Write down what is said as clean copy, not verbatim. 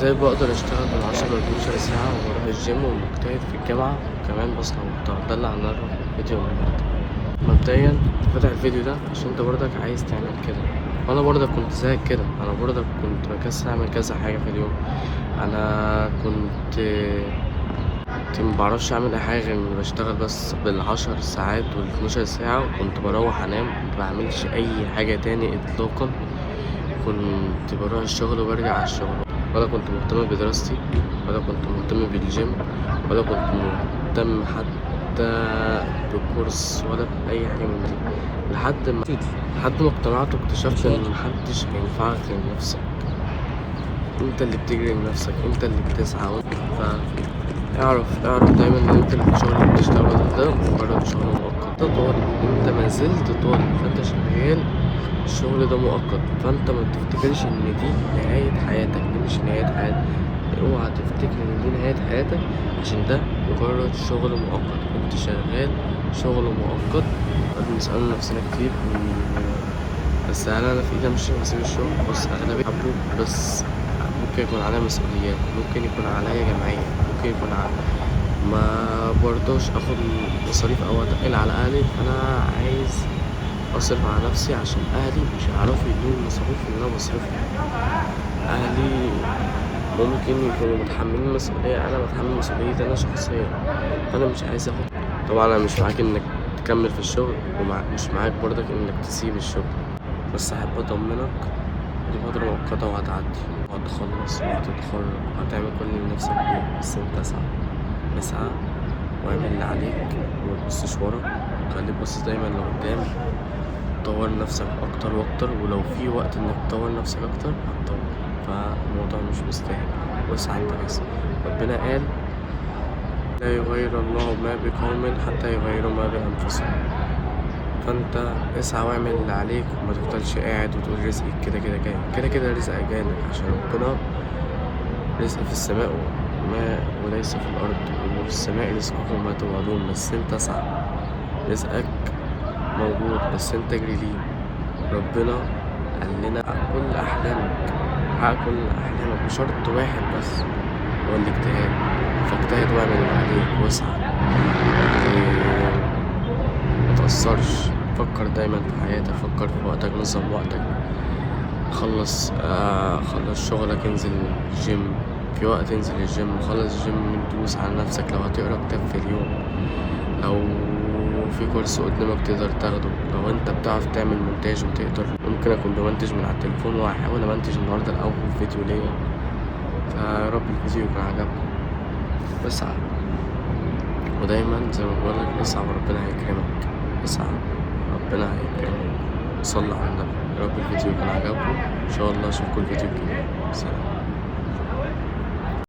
ازاي بقدر اشتغل من10 ل12 ساعة وبروح الجيم ومجتهد في الجامعة وكمان بصنع محتوى، ده اللي هنعرفه في الفيديو النهاردة. مبدئيا انت فاتح الفيديو ده عشان انت برضك عايز تعمل كده، وانا برضك كنت زيك كده. انا برضك كنت بكسل اعمل كذا حاجة في اليوم. انا كنت مبعرفش اعمل اي حاجة غير اني بشتغل بس بال10 ساعات وال12 ساعة، وكنت بروح انام مبعملش اي حاجة تاني اطلاقا. كنت بروح الشغل وبرجع على الشغل، ولا كنت مهتم بدراستي، ولا كنت مهتم بالجيم، ولا كنت مهتم حتى بكورس، ولا بأي حاجة من دي، لحد ما اقتنعت واكتشفت ان محدش هينفعك غير نفسك. انت اللي بتجري لنفسك، انت اللي بتسعى. اعرف دايما ان انت الشغل اللي بتشتغله ده مجرد شغل مؤقت. طالب انت ما زلت طالب، فانت شغال، الشغل ده مؤقت. فانت ما تفتكرش ان دي نهاية حياتك، دي مش نهاية حياتك. اوعى تفتكر ان دي نهاية حياتك عشان ده مجرد شغل مؤقت. انت شغال شغل مؤقت. بنسأل نفسنا كتير بس هل انا في ايدي امشي واسيب الشغل؟ بص، اغلبية حبه، بس ممكن يكون عليا مسؤوليات، ممكن يكون عليا جمعية، ممكن يكون ما برضوش اخد مصاريف او اتقل على اهلي. فانا عايز اصرف على نفسي عشان اهلي مش هيعرفوا يدوني المصاريف اللي انا بصرفها. اهلي ممكن يكونوا متحملين مسؤولية، انا بتحمل مسؤوليتي انا شخصيا. فانا مش عايز اخد. طبعا انا مش معاك انك تكمل في الشغل، ومش معاك برضك انك تسيب الشغل، بس احب اطمنك دي فترة مؤقتة وهتعدي، وهتخلص وهتتخرج وهتعمل كل اللي نفسك فيه. بس انت اسعى واعمل اللي عليك ومتبصش ورا، خليك باصص دايما لقدام. طور نفسك اكتر واكتر، ولو في وقت انك تطور نفسك اكتر هتطور. فالموضوع مش مستاهل، واسعى انت بس. ربنا قال لا يغير الله ما بقوم حتى يغيروا ما بانفسهم. فانت اسعى واعمل اللي عليك، وما تفضلش قاعد وتقول رزقك كده كده جاي. كده رزقك جايلك، عشان ربنا رزق في السماء وليس في الارض، وفي السماء رزقكم ما توعدون. بس انت اسعى، رزقك موجود بس انت اجري ليه. ربنا قال لنا حقق كل احلامك، بشرط واحد بس، هو الاجتهاد. فاجتهد واعمل اللي عليك واسعى، متأثرش. فكر دايما في حياتك، فكر في وقتك، نظم وقتك. خلص شغلك، انزل الجيم في وقت، انزل الجيم. خلص الجيم، دوس على نفسك. لو هتقرا كتاب في اليوم، لو في كورس قدامك تقدر تاخده، لو انت بتعرف تعمل مونتاج وتقدر. ممكن اكون بمنتج من على التليفون، وهحاول امنتج النهارده الاول فيديو ليا. فيا رب الفيديو يكون عجبكم. اسعى، ودايما زي ما بقولك اسعى وربنا هيكرمك. اسعى ربنا هيكرمك. صلي على النبي. يا رب الفيديو يكون عجبكم. ان شاء الله اشوفكم الفيديو الجاي. سلام.